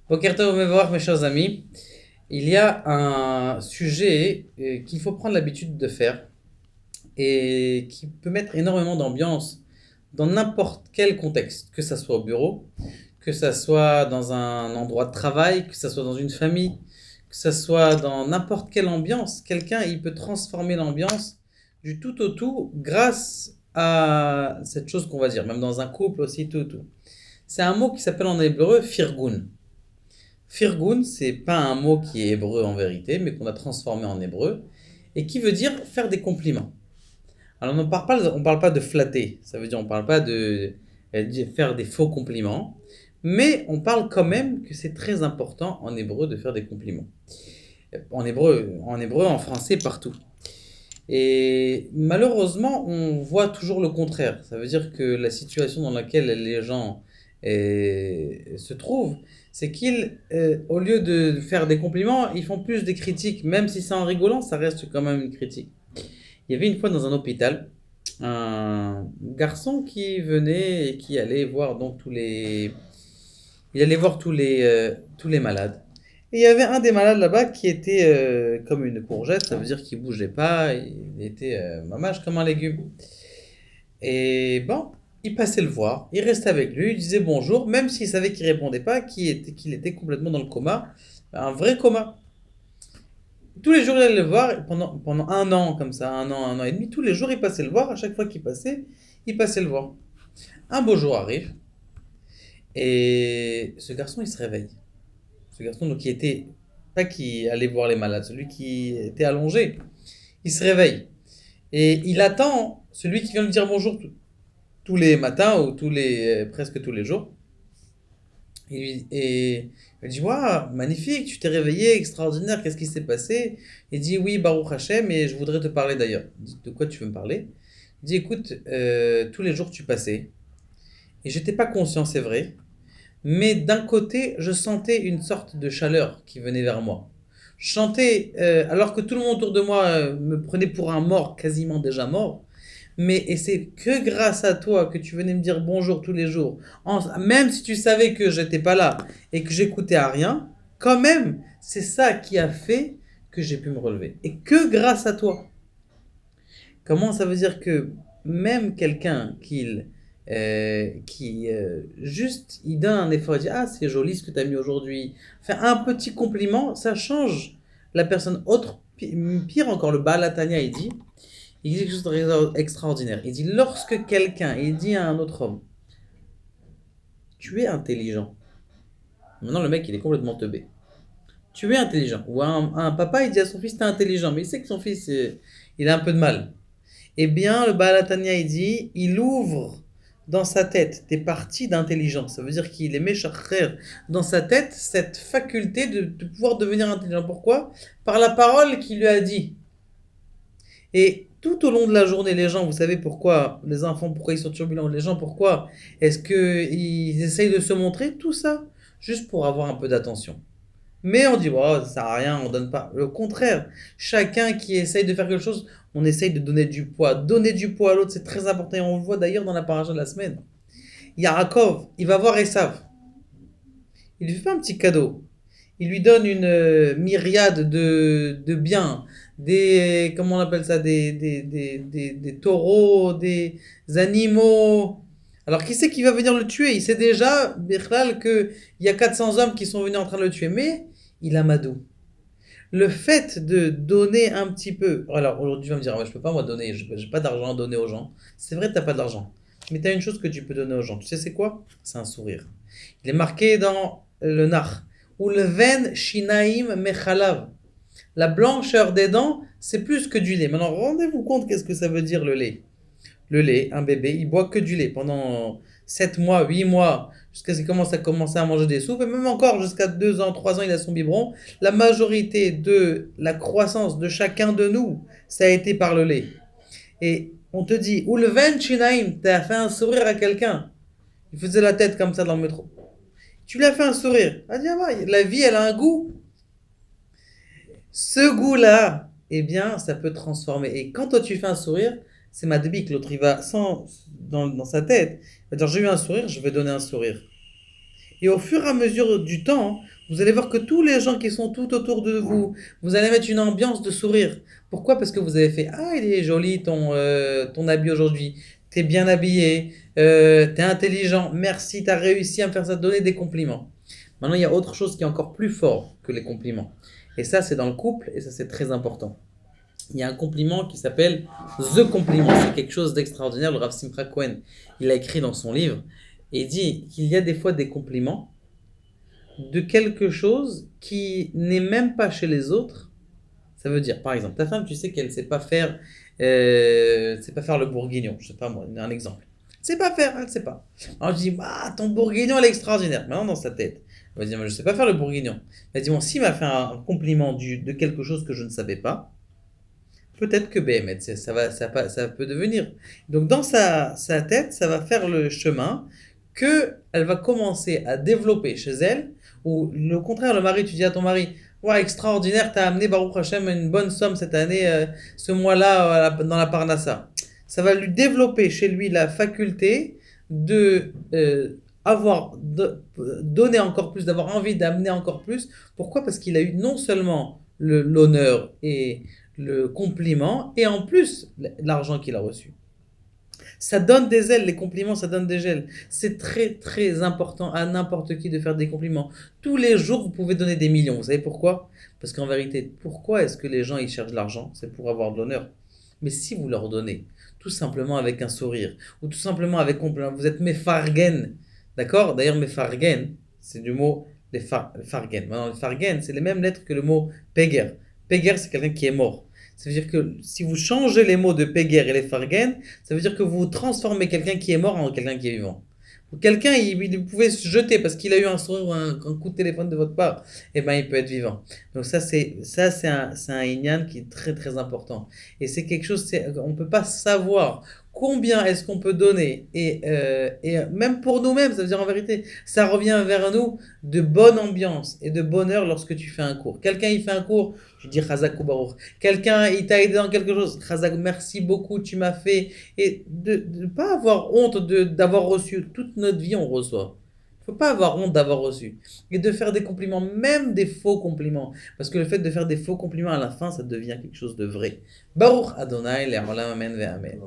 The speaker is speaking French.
Boker Tov, mes chers amis, il y a un sujet qu'il faut prendre l'habitude de faire et qui peut mettre énormément d'ambiance dans n'importe quel contexte, que ça soit au bureau, que ça soit dans un endroit de travail, que ça soit dans une famille, que ça soit dans n'importe quelle ambiance. Quelqu'un, il peut transformer l'ambiance du tout au tout grâce à cette chose qu'on va dire, même dans un couple aussi, tout, tout. C'est un mot qui s'appelle en hébreu firgun. Firgun, c'est pas un mot qui est hébreu en vérité, mais qu'on a transformé en hébreu, et qui veut dire faire des compliments. Alors on parle pas de flatter, ça veut dire on parle pas de faire des faux compliments, mais on parle quand même que c'est très important en hébreu de faire des compliments. En français, partout. Et malheureusement, on voit toujours le contraire. Ça veut dire que la situation dans laquelle les gens se trouvent, c'est qu'ils, au lieu de faire des compliments, ils font plus des critiques. Même si c'est en rigolant, ça reste quand même une critique. Il y avait une fois dans un hôpital un garçon qui venait et qui allait voir donc il allait voir tous les malades. Et il y avait un des malades là-bas qui était comme une courgette, ça veut dire qu'il bougeait pas, il était mamage comme un légume. Et bon, il passait le voir, il restait avec lui, il disait bonjour, même s'il savait qu'il répondait pas, qu'il était complètement dans le coma, un vrai coma. Tous les jours, il allait le voir, et pendant un an comme ça, un an et demi, tous les jours, il passait le voir, à chaque fois qu'il passait, il passait le voir. Un beau jour arrive, et ce garçon, il se réveille. Ce garçon, donc, qui était, pas qui allait voir les malades, celui qui était allongé, il se réveille. Et il attend celui qui vient lui dire bonjour tous les matins ou presque tous les jours. Et il dit, waouh, magnifique, tu t'es réveillé, extraordinaire, qu'est-ce qui s'est passé? Il dit, oui, Baruch Hashem, et je voudrais te parler d'ailleurs. Il dit, de quoi tu veux me parler? Il dit, écoute, tous les jours tu passais, et j'étais pas conscient, c'est vrai, mais d'un côté, je sentais une sorte de chaleur qui venait vers moi. Je sentais, alors que tout le monde autour de moi me prenait pour un mort, quasiment déjà mort, et c'est que grâce à toi que tu venais me dire bonjour tous les jours, même si tu savais que j'étais pas là et que j'écoutais à rien, quand même, c'est ça qui a fait que j'ai pu me relever. Et que grâce à toi. Comment ça veut dire que même quelqu'un juste il donne un effort, il dit ah c'est joli ce que tu as mis aujourd'hui, faire un petit compliment, ça change la personne. Pire encore, le Baal Hatanya, il dit quelque chose d'extraordinaire. Il dit lorsque quelqu'un il dit à un autre homme tu es intelligent. Maintenant le mec il est complètement teubé. Tu es intelligent. Ou un papa il dit à son fils t'es intelligent, mais il sait que son fils il a un peu de mal. Eh bien, le Baal Hatanya, il dit, il ouvre dans sa tête des parties d'intelligence. Ça veut dire qu'il émet frère dans sa tête cette faculté de pouvoir devenir intelligent. Pourquoi? Par la parole qu'il lui a dit. Et tout au long de la journée, les gens, vous savez pourquoi les enfants, pourquoi ils sont turbulents, les gens, pourquoi est-ce qu'ils essayent de se montrer? Tout ça, juste pour avoir un peu d'attention. Mais on dit, oh, ça sert à rien, on donne pas. Le contraire, chacun qui essaye de faire quelque chose, on essaye de donner du poids. Donner du poids à l'autre, c'est très important. Et on le voit d'ailleurs dans la paracha de la semaine. Yaakov, il va voir Esav. Il lui fait un petit cadeau. Il lui donne une myriade de biens. Comment on appelle ça, des taureaux, des animaux. Alors qui c'est qui va venir le tuer? Il sait déjà, Bichlal, qu'il y a 400 hommes qui sont venus en train de le tuer. Mais il a Madou. Le fait de donner un petit peu. Alors aujourd'hui, tu vas me dire, ouais, je peux pas moi donner, j'ai pas d'argent à donner aux gens. C'est vrai, t'as pas d'argent. Mais tu as une chose que tu peux donner aux gens. Tu sais, c'est quoi? C'est un sourire. Il est marqué dans le Nar. Ulven shinaim mechalav. La blancheur des dents, c'est plus que du lait. Maintenant, rendez-vous compte qu'est-ce que ça veut dire le lait. Le lait, un bébé, il boit que du lait pendant 7 mois, 8 mois, jusqu'à ce qu'il commence à commencer à manger des soupes, et même encore jusqu'à 2 ans, 3 ans, il a son biberon. La majorité de la croissance de chacun de nous, ça a été par le lait. Et on te dit, ou le venchinaim, t'as fait un sourire à quelqu'un. Il faisait la tête comme ça dans le métro. Tu lui as fait un sourire. Ah, dis, ah, la vie, elle a un goût. Ce goût-là, eh bien, ça peut transformer. Et quand toi, tu fais un sourire, c'est Madbik. L'autre, il va dans sa tête. Il va dire, j'ai eu un sourire, je vais donner un sourire. Et au fur et à mesure du temps, vous allez voir que tous les gens qui sont tout autour de vous, vous allez mettre une ambiance de sourire. Pourquoi? Parce que vous avez fait, ah, il est joli ton habit aujourd'hui. T'es bien habillé, t'es intelligent. Merci, t'as réussi à me faire ça, donner des compliments. Maintenant, il y a autre chose qui est encore plus fort que les compliments. Et ça, c'est dans le couple, et ça, c'est très important. Il y a un compliment qui s'appelle The Compliment. C'est quelque chose d'extraordinaire. Le Rav Simcha Cohen, il a écrit dans son livre, et il dit qu'il y a des fois des compliments de quelque chose qui n'est même pas chez les autres. Ça veut dire, par exemple, ta femme, tu sais qu'elle sait pas faire le bourguignon. Je sais pas moi, un exemple. Elle sait pas faire, elle sait pas. Alors je dis, ah, ton bourguignon, elle est extraordinaire. Maintenant, dans sa tête, elle va dire, mais je sais pas faire le bourguignon. Elle dit, bon, s'il m'a fait un compliment de quelque chose que je ne savais pas, peut-être que BMS, ça peut devenir. Donc, dans sa tête, ça va faire le chemin que elle va commencer à développer chez elle, ou le contraire, le mari, tu dis à ton mari, ouais, extraordinaire, t'as amené Baruch Hashem une bonne somme cette année, ce mois-là, dans la Parnassa. Ça va lui développer chez lui la faculté de donner encore plus, d'avoir envie d'amener encore plus. Pourquoi? Parce qu'il a eu non seulement l'honneur et le compliment, et en plus l'argent qu'il a reçu. Ça donne des ailes, les compliments, ça donne des ailes. C'est très très important à n'importe qui de faire des compliments. Tous les jours, vous pouvez donner des millions. Vous savez pourquoi? Parce qu'en vérité, pourquoi est-ce que les gens ils cherchent de l'argent? C'est pour avoir de l'honneur. Mais si vous leur donnez, tout simplement avec un sourire, ou tout simplement avec compliment, vous êtes mefargen, d'accord? D'ailleurs, mefargen, c'est du mot fargen. Maintenant, le fargen, c'est les mêmes lettres que le mot peger. Peger, c'est quelqu'un qui est mort. Ça veut dire que si vous changez les mots de Peguer et les Fargen, ça veut dire que vous transformez quelqu'un qui est mort en quelqu'un qui est vivant. Quelqu'un, il pouvait se jeter parce qu'il a eu un sourire ou un coup de téléphone de votre part, et ben il peut être vivant. Donc c'est un inyan qui est très très important. Et c'est quelque chose, on ne peut pas savoir combien est-ce qu'on peut donner. Et même pour nous-mêmes, ça veut dire en vérité, ça revient vers nous de bonne ambiance et de bonheur lorsque tu fais un cours. Quelqu'un, il fait un cours, tu dis Chazak ou Baruch. Quelqu'un, il t'a aidé dans quelque chose, Chazak, merci beaucoup, tu m'as fait. Et de ne pas avoir honte d'avoir reçu. Toute notre vie, on reçoit. Il ne faut pas avoir honte d'avoir reçu. Et de faire des compliments, même des faux compliments. Parce que le fait de faire des faux compliments à la fin, ça devient quelque chose de vrai. Baruch Adonai, Le'olam Amen Ve'amen.